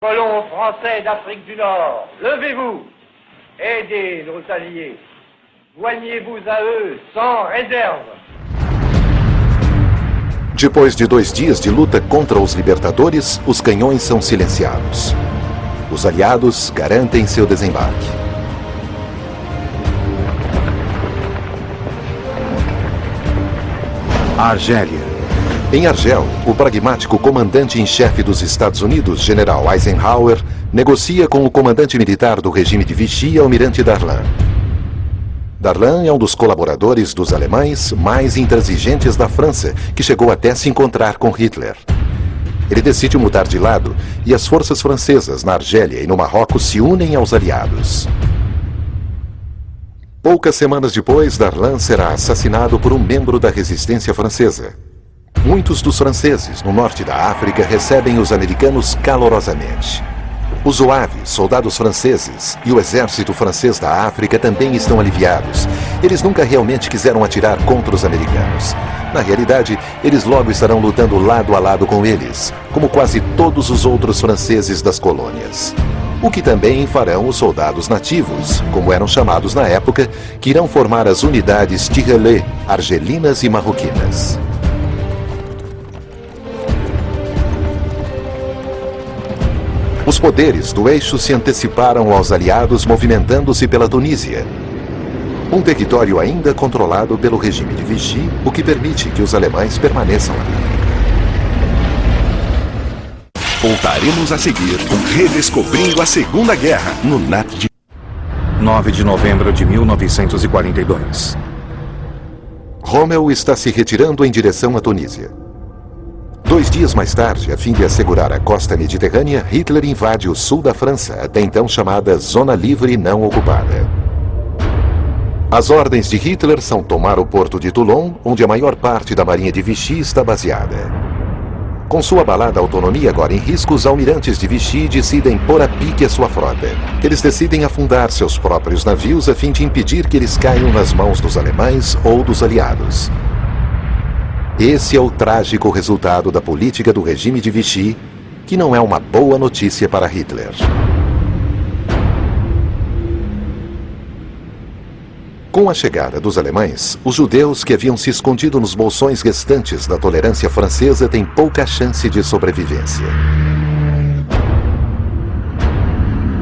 Colons français d'Afrique du Nord, levez-vous, aidez nos alliés, joignez-vous à eux sans réserve. Depois de 2 dias de luta contra os libertadores, os canhões são silenciados. Os aliados garantem seu desembarque. Argélia. Em Argel, o pragmático comandante-em-chefe dos Estados Unidos, General Eisenhower, negocia com o comandante militar do regime de Vichy, Almirante Darlan. Darlan é um dos colaboradores dos alemães mais intransigentes da França, que chegou até se encontrar com Hitler. Ele decide mudar de lado e as forças francesas na Argélia e no Marrocos se unem aos aliados. Poucas semanas depois, Darlan será assassinado por um membro da resistência francesa. Muitos dos franceses no norte da África recebem os americanos calorosamente. Os Zouaves, soldados franceses, e o exército francês da África também estão aliviados. Eles nunca realmente quiseram atirar contra os americanos. Na realidade, eles logo estarão lutando lado a lado com eles, como quase todos os outros franceses das colônias. O que também farão os soldados nativos, como eram chamados na época, que irão formar as unidades Tirelê, argelinas e marroquinas. Os poderes do eixo se anteciparam aos aliados, movimentando-se pela Tunísia, um território ainda controlado pelo regime de Vichy, o que permite que os alemães permaneçam ali. Voltaremos a seguir com Redescobrindo a Segunda Guerra no Nat de 9 de novembro de 1942. Rommel está se retirando em direção à Tunísia. 2 dias mais tarde, a fim de assegurar a costa mediterrânea, Hitler invade o sul da França, até então chamada Zona Livre Não Ocupada. As ordens de Hitler são tomar o porto de Toulon, onde a maior parte da marinha de Vichy está baseada. Com sua abalada autonomia agora em risco, os almirantes de Vichy decidem pôr a pique a sua frota. Eles decidem afundar seus próprios navios a fim de impedir que eles caiam nas mãos dos alemães ou dos aliados. Esse é o trágico resultado da política do regime de Vichy, que não é uma boa notícia para Hitler. Com a chegada dos alemães, os judeus que haviam se escondido nos bolsões restantes da tolerância francesa têm pouca chance de sobrevivência.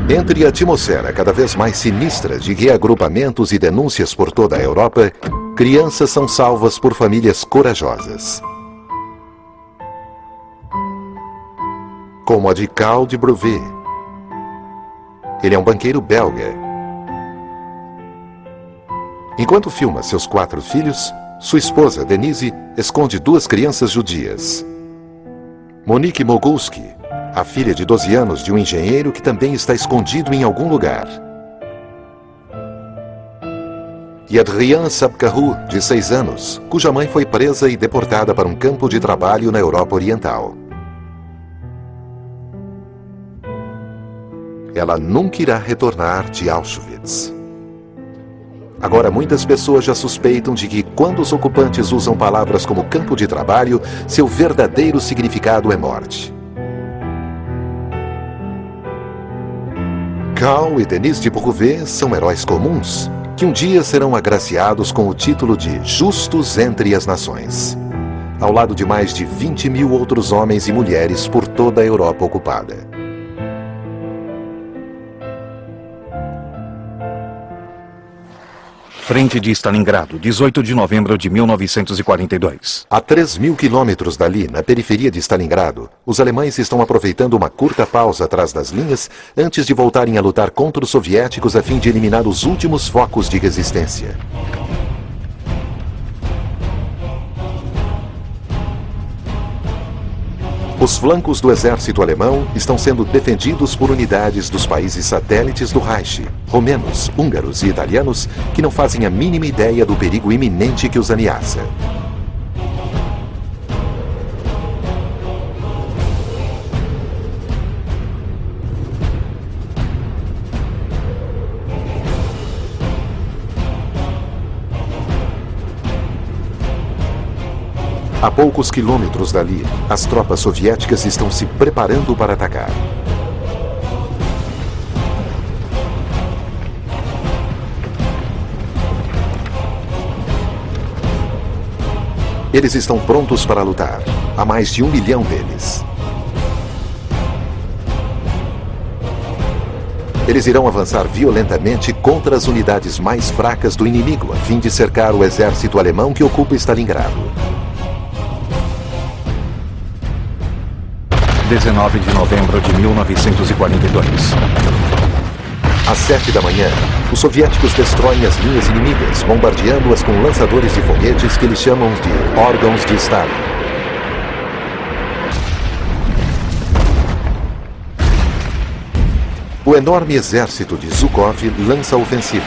Entre a atmosfera cada vez mais sinistra de reagrupamentos e denúncias por toda a Europa, crianças são salvas por famílias corajosas. Como a de Carl de Brevet. Ele é um banqueiro belga. Enquanto filma seus 4 filhos, sua esposa, Denise, esconde 2 crianças judias. Monique Mogulski, a filha de 12 anos de um engenheiro que também está escondido em algum lugar. E Adrien Sabkahu, de 6 anos, cuja mãe foi presa e deportada para um campo de trabalho na Europa Oriental. Ela nunca irá retornar de Auschwitz. Agora, muitas pessoas já suspeitam de que, quando os ocupantes usam palavras como campo de trabalho, seu verdadeiro significado é morte. Carl e Denise de Beauvais são heróis comuns, que um dia serão agraciados com o título de Justos entre as Nações, ao lado de mais de 20 mil outros homens e mulheres por toda a Europa ocupada. Frente de Stalingrado, 18 de novembro de 1942. A 3.000 quilômetros dali, na periferia de Stalingrado, os alemães estão aproveitando uma curta pausa atrás das linhas antes de voltarem a lutar contra os soviéticos a fim de eliminar os últimos focos de resistência. Os flancos do exército alemão estão sendo defendidos por unidades dos países satélites do Reich, romenos, húngaros e italianos, que não fazem a mínima ideia do perigo iminente que os ameaça. A poucos quilômetros dali, as tropas soviéticas estão se preparando para atacar. Eles estão prontos para lutar. Há mais de 1 milhão deles. Eles irão avançar violentamente contra as unidades mais fracas do inimigo, a fim de cercar o exército alemão que ocupa Stalingrado. 19 de novembro de 1942. Às 7 da manhã, os soviéticos destroem as linhas inimigas, bombardeando-as com lançadores de foguetes que eles chamam de órgãos de Stalin. O enorme exército de Zhukov lança a ofensiva.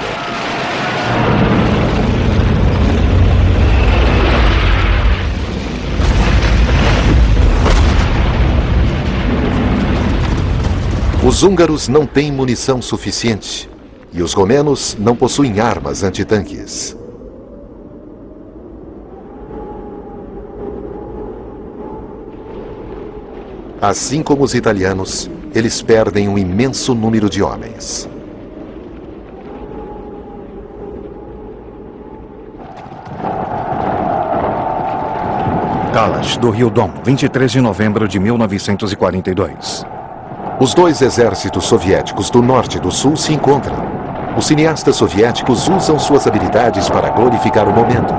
Os húngaros não têm munição suficiente e os romenos não possuem armas antitanques. Assim como os italianos, eles perdem um imenso número de homens. Kalash, do Rio Dom, 23 de novembro de 1942. Os dois exércitos soviéticos do norte e do sul se encontram. Os cineastas soviéticos usam suas habilidades para glorificar o momento.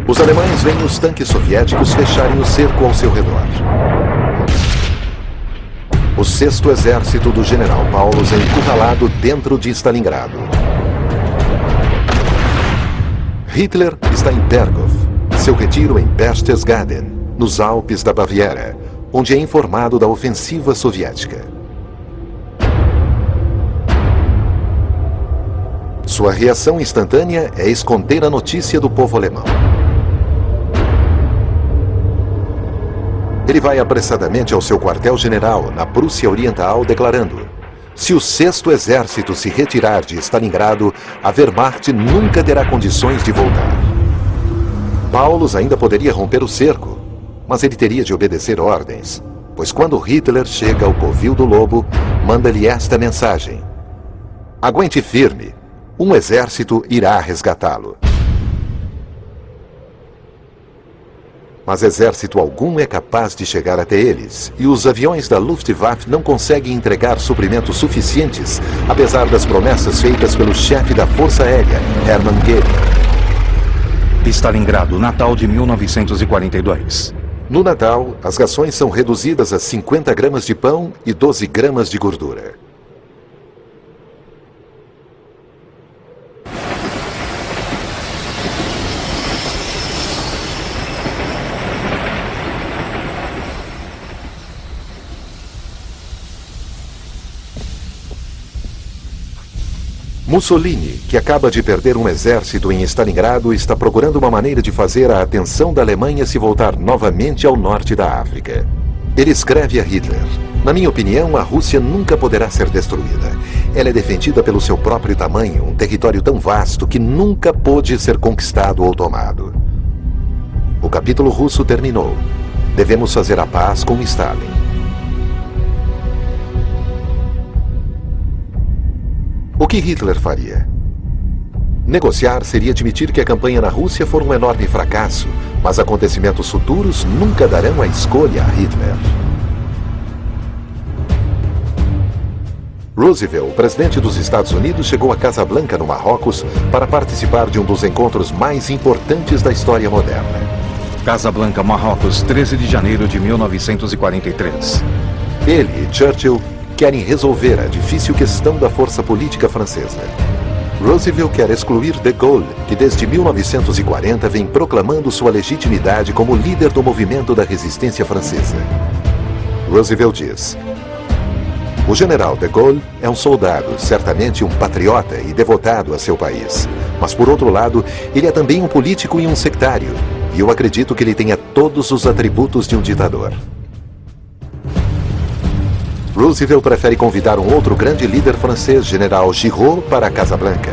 Os alemães veem os tanques soviéticos fecharem o cerco ao seu redor. O 6º Exército do General Paulus é encurralado dentro de Stalingrado. Hitler está em Berghof, seu retiro em Berchtesgaden, nos Alpes da Baviera, onde é informado da ofensiva soviética. Sua reação instantânea é esconder a notícia do povo alemão. Ele vai apressadamente ao seu quartel-general na Prússia Oriental, declarando: se o 6º Exército se retirar de Stalingrado, a Wehrmacht nunca terá condições de voltar. Paulus ainda poderia romper o cerco, mas ele teria de obedecer ordens, pois quando Hitler chega ao covil do lobo, manda-lhe esta mensagem: aguente firme, um exército irá resgatá-lo. Mas exército algum é capaz de chegar até eles, e os aviões da Luftwaffe não conseguem entregar suprimentos suficientes, apesar das promessas feitas pelo chefe da Força Aérea, Hermann Göring. Stalingrado, Natal de 1942. No Natal, as rações são reduzidas a 50 gramas de pão e 12 gramas de gordura. Mussolini, que acaba de perder um exército em Stalingrado, está procurando uma maneira de fazer a atenção da Alemanha se voltar novamente ao norte da África. Ele escreve a Hitler: na minha opinião, a Rússia nunca poderá ser destruída. Ela é defendida pelo seu próprio tamanho, um território tão vasto que nunca pôde ser conquistado ou tomado. O capítulo russo terminou. Devemos fazer a paz com Stalin. O que Hitler faria? Negociar seria admitir que a campanha na Rússia foi um enorme fracasso, mas acontecimentos futuros nunca darão a escolha a Hitler. Roosevelt, presidente dos Estados Unidos, chegou a Casablanca, no Marrocos, para participar de um dos encontros mais importantes da história moderna. Casablanca, Marrocos, 13 de janeiro de 1943. Ele e Churchill querem resolver a difícil questão da força política francesa. Roosevelt quer excluir de Gaulle, que desde 1940 vem proclamando sua legitimidade como líder do movimento da resistência francesa. Roosevelt diz: o general de Gaulle é um soldado, certamente um patriota e devotado a seu país. Mas, por outro lado, ele é também um político e um sectário, e eu acredito que ele tenha todos os atributos de um ditador. Roosevelt prefere convidar um outro grande líder francês, General Giraud, para Casablanca.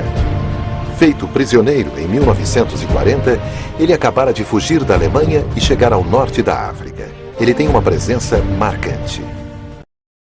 Feito prisioneiro em 1940, ele acabara de fugir da Alemanha e chegar ao norte da África. Ele tem uma presença marcante.